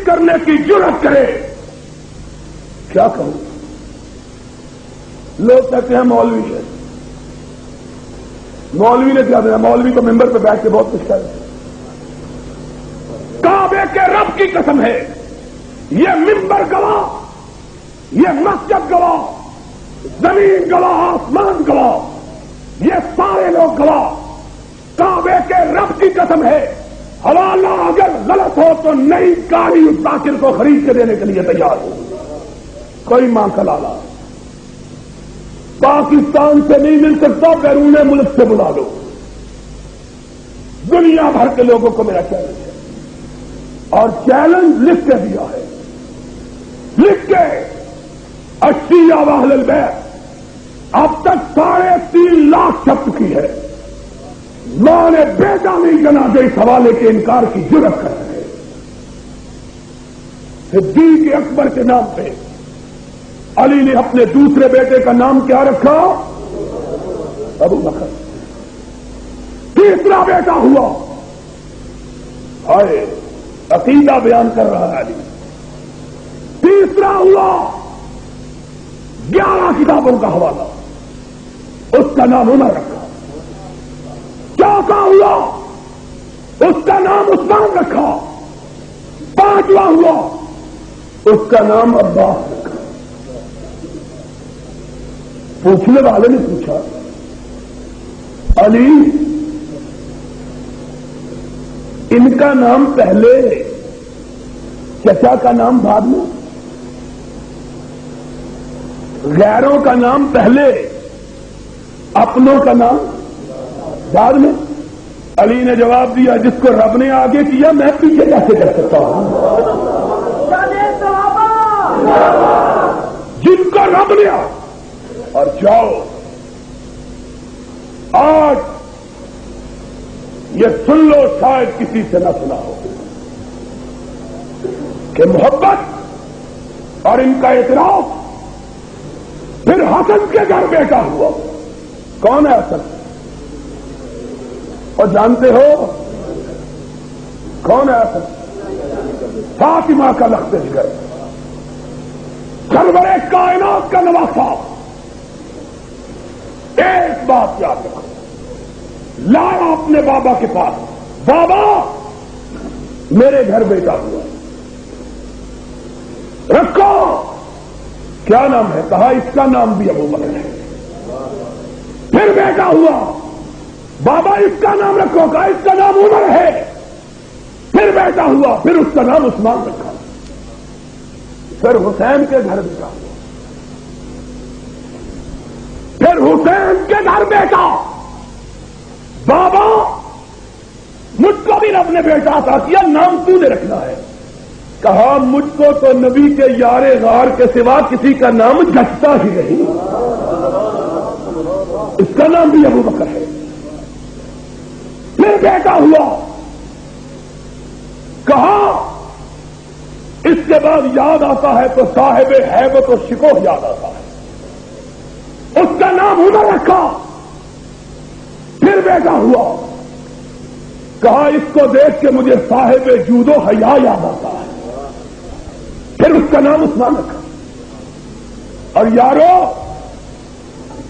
کرنے کی جرأت کرے، کیا کہوں؟ لوگ کہتے ہیں مولوی ہے، مولوی نے کیا دینا؟ مولوی تو ممبر پہ بیٹھ کے بہت کچھ کر رہے۔ کعبے کے رب کی قسم ہے، یہ ممبر گواہ، یہ مسجد گواہ، زمین گواہ، آسمان گواہ، یہ سارے لوگ گواہ، کعبے کے رب کی قسم ہے، حوالہ اگر غلط ہو تو نئی گاڑی اس ذاکر کو خرید کے دینے کے لیے تیار ہو۔ کوئی ماں کا لالا پاکستان سے نہیں مل سکتا، بیرون ملک سے بلا لو، دنیا بھر کے لوگوں کو میرا چیلنج ہے، اور چیلنج لکھ کے دیا ہے، لکھ کے 80 اہل البیت اب تک 3.5 لاکھ چھپ چکی ہے۔ ماں نے بیٹا نہیں جنازے اس حوالے کے انکار کی جرأت کر رہے۔ صدیق اکبر کے نام پہ علی نے اپنے دوسرے بیٹے کا نام کیا رکھا؟ ابو بکر۔ تیسرا بیٹا ہوا، ہائے عقیدہ بیان کر رہا ہے علی۔ تیسرا ہوا، 11 کتابوں کا حوالہ، اس کا نام عمر رکھا۔ چوتھا ہوا، اس کا نام عثمان رکھا۔ پانچواں ہوا، اس کا نام عباس رکھا۔ پوچھنے والے نے پوچھا، علی ان کا نام پہلے، چچا کا نام بعد میں، غیروں کا نام پہلے، اپنوں کا نام بعد میں؟ علی نے جواب دیا، جس کو رب نے آگے کیا میں پیچھے کیسے کر سکتا ہوں؟ جن کو رب نے آ، اور جاؤ آج یہ سن لو، شاید کسی سے نہ سنا ہو کہ محبت اور ان کا اعتراف پھر حسن کے گھر بیٹا ہوا۔ کون ہے حسن؟ اور جانتے ہو کون ہے حسن؟ فاطمہ کا لخت جگر، سرور کائنات کا نواسا۔ ایک بات یاد رکھو، لایا اپنے بابا کے پاس، بابا میرے گھر بیٹا ہوا، رکھو کیا نام ہے؟ کہا اس کا نام بھی ابو بکر ہے۔ پھر بیٹا ہوا، بابا اس کا نام رکھو، کہا اس کا نام عمر ہے۔ پھر بیٹا ہوا، پھر اس کا نام عثمان رکھا۔ پھر حسین کے گھر بیٹا ہوا، پھر حسین کے گھر بیٹا، بابا مجھ کو بھی رب نے بیٹا عطا کیا، نام تو نے رکھنا ہے۔ کہا مجھ کو تو نبی کے یار غار کے سوا کسی کا نام جچتا ہی نہیں، اس کا نام بھی ابو بکر ہے۔ پھر بیٹا ہوا، کہا اس کے بعد یاد آتا ہے تو صاحب ہیبت و شکوہ یاد آتا ہے، اس کا نام عمر رکھا۔ پھر بیٹا ہوا، کہا اس کو دیکھ کے مجھے صاحب جود و حیا یاد آتا ہے، پھر اس کا نام عثمان رکھا۔ اور یارو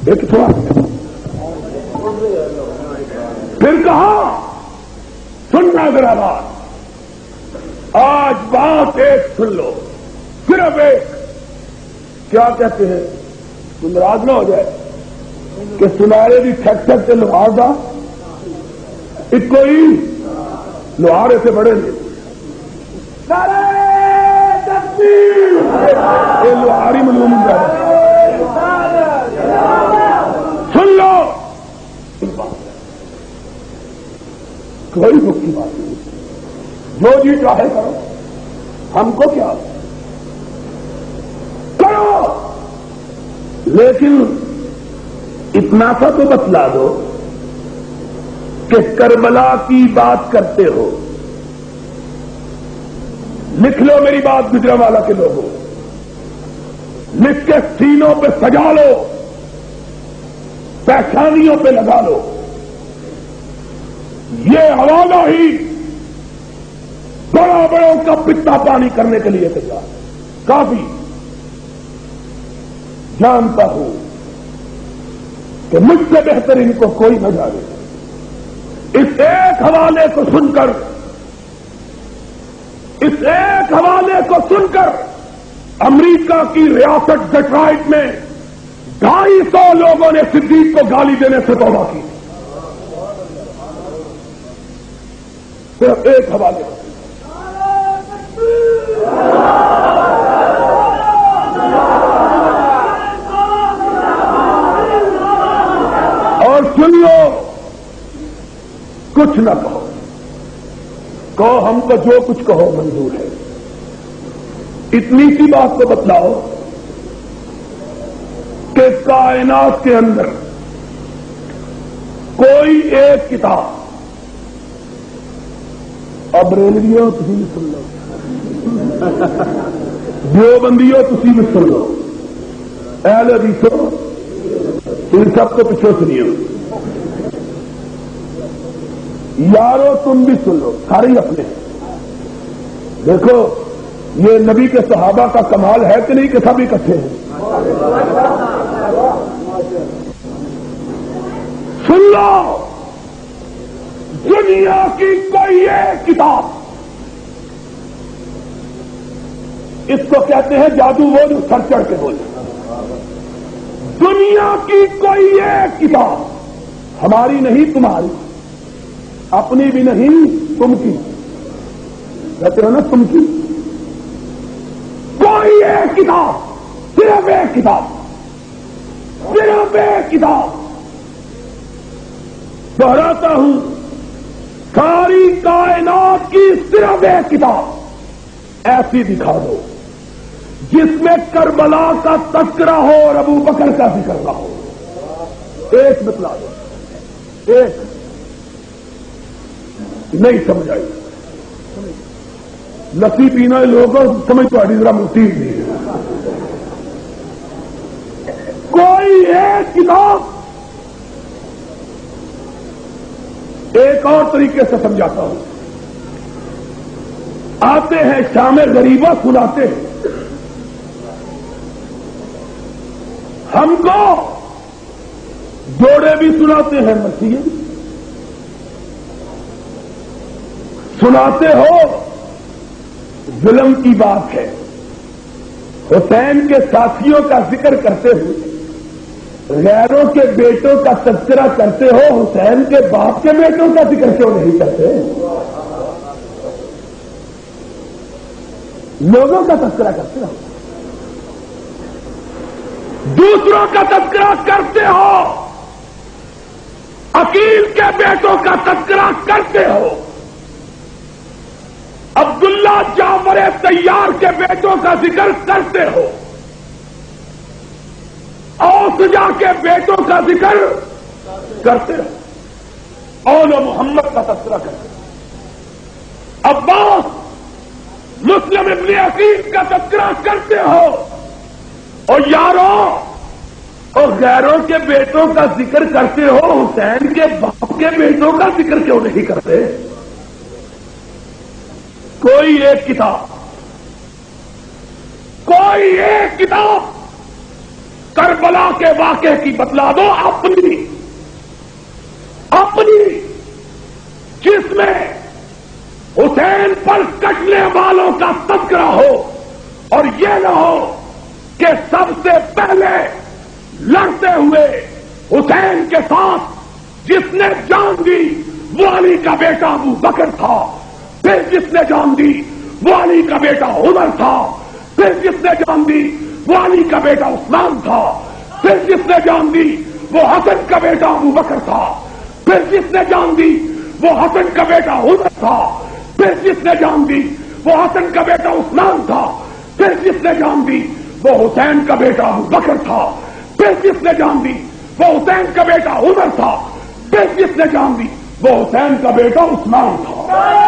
ایک تھوڑا، پھر کہا سننا ذرا بات، آج بات ایک سن لو، صرف ایک۔ کیا کہتے ہیں؟ تم ناراض نہ ہو جائے کہ سنارے بھی ٹھک ٹھک سے لوہار دا ایک کوئی لوہارے سے بڑے نہیں، یہ لوہاری معلوم ہے۔ سن لو، کوئی دکھ کی بات نہیں، جو جی چاہے کرو، ہم کو کیا کرو، لیکن اتنا سا تو بتلا دو کہ کربلا کی بات کرتے ہو۔ لکھ لو میری بات گجرانوالہ کے لوگوں، لکھ کے سینوں پہ سجا لو، پیشانیوں پہ لگا لو، یہ حوالہ ہی بڑا بڑوں کا پتا پانی کرنے کے لیے تیار ہے. کافی جانتا ہوں کہ مجھ سے بہتر ان کو کوئی نہ جانے. اس ایک حوالے کو سن کر امریکہ کی ریاست ڈیٹرائٹ میں 250 لوگوں نے صدیق کو گالی دینے سے توبہ کی. صرف ایک حوالے کو. اور سن لو، کچھ نہ کہو ہم کو جو کچھ کہو منظور ہے. اتنی سی بات کو بتلاؤ کہ کائنات کے اندر کوئی ایک کتاب، اب ریلویوں تھی بھی سن لو، دیوبندیوں تھی بھی سن لو، اہل حدیثوں ان سب کو پچھو سنیے، یارو تم بھی سن لو، سارے اپنے. دیکھو یہ نبی کے صحابہ کا کمال ہے کہ نہیں کہ سب اکٹھے ہیں. سن لو، دنیا کی کوئی ایک کتاب، اس کو کہتے ہیں جادو وہ جو سر چڑھ کے بولے. دنیا کی کوئی ایک کتاب، ہماری نہیں تمہاری، اپنی بھی نہیں تم کی، کہتے ہو نا تم کی، کوئی ایک کتاب، صرف ایک کتاب، صرف ایک کتاب، دہراتا ہوں، ساری کائنات کی صرف ایک کتاب ایسی دکھا دو جس میں کربلا کا تذکرہ ہو اور ابو بکر کا ذکر نہ ہو. ایک بتلا دو، ایک. نہیں سمجھ آئی؟ لسی پینا لوگوں سمجھ تو ذرا مفتی نہیں ہے. کوئی ایک کتاب. ایک اور طریقے سے سمجھاتا ہوں. آتے ہیں شام غریبہ سناتے ہیں ہم کو، جوڑے بھی سناتے ہیں، مسیح سناتے ہو. ظلم کی بات ہے. حسین کے ساتھیوں کا ذکر کرتے ہوئے غیروں کے بیٹوں کا تذکرہ کرتے ہو، حسین کے باپ کے بیٹوں کا ذکر کیوں نہیں کرتے؟ لوگوں کا تذکرہ کرتے ہو، دوسروں کا تذکرہ کرتے ہو، عقیل کے بیٹوں کا تذکرہ کرتے ہو، عبداللہ جعفر طیار کے بیٹوں کا ذکر کرتے ہو، اوسجا کے بیٹوں کا ذکر کرتے ہو، اول محمد کا تذکرہ کرتے ہو، عباس مسلم ابن عقیل کا تذکرہ کرتے ہو، اور یارو اور غیروں کے بیٹوں کا ذکر کرتے ہو، حسین کے باپ کے بیٹوں کا ذکر کیوں نہیں کرتے؟ کوئی ایک کتاب، کوئی ایک کتاب کربلا کے واقعے کی بتلا دو، اپنی جس میں حسین پر کٹنے والوں کا تذکرہ ہو، اور یہ نہ ہو کہ سب سے پہلے لڑتے ہوئے حسین کے ساتھ جس نے جان دی وہ علی کا بیٹا ابو بکر تھا، پھر جس نے جان دی وہ علی کا بیٹا عمر تھا، پھر جس نے جان دی وہ علی کا بیٹا عثمان تھا، پھر جس نے جان دی وہ حسن کا بیٹا ابو بکر تھا، پھر جس نے جان دی وہ حسن کا بیٹا عمر تھا، پھر جس نے جان دی وہ حسن کا بیٹا عثمان تھا، پھر جس نے جان دی وہ حسین کا بیٹا ابو بکر تھا، پھر جس نے جان دی وہ حسین کا بیٹا عمر تھا، پھر جس نے جان دی وہ حسین کا بیٹا عثمان تھا.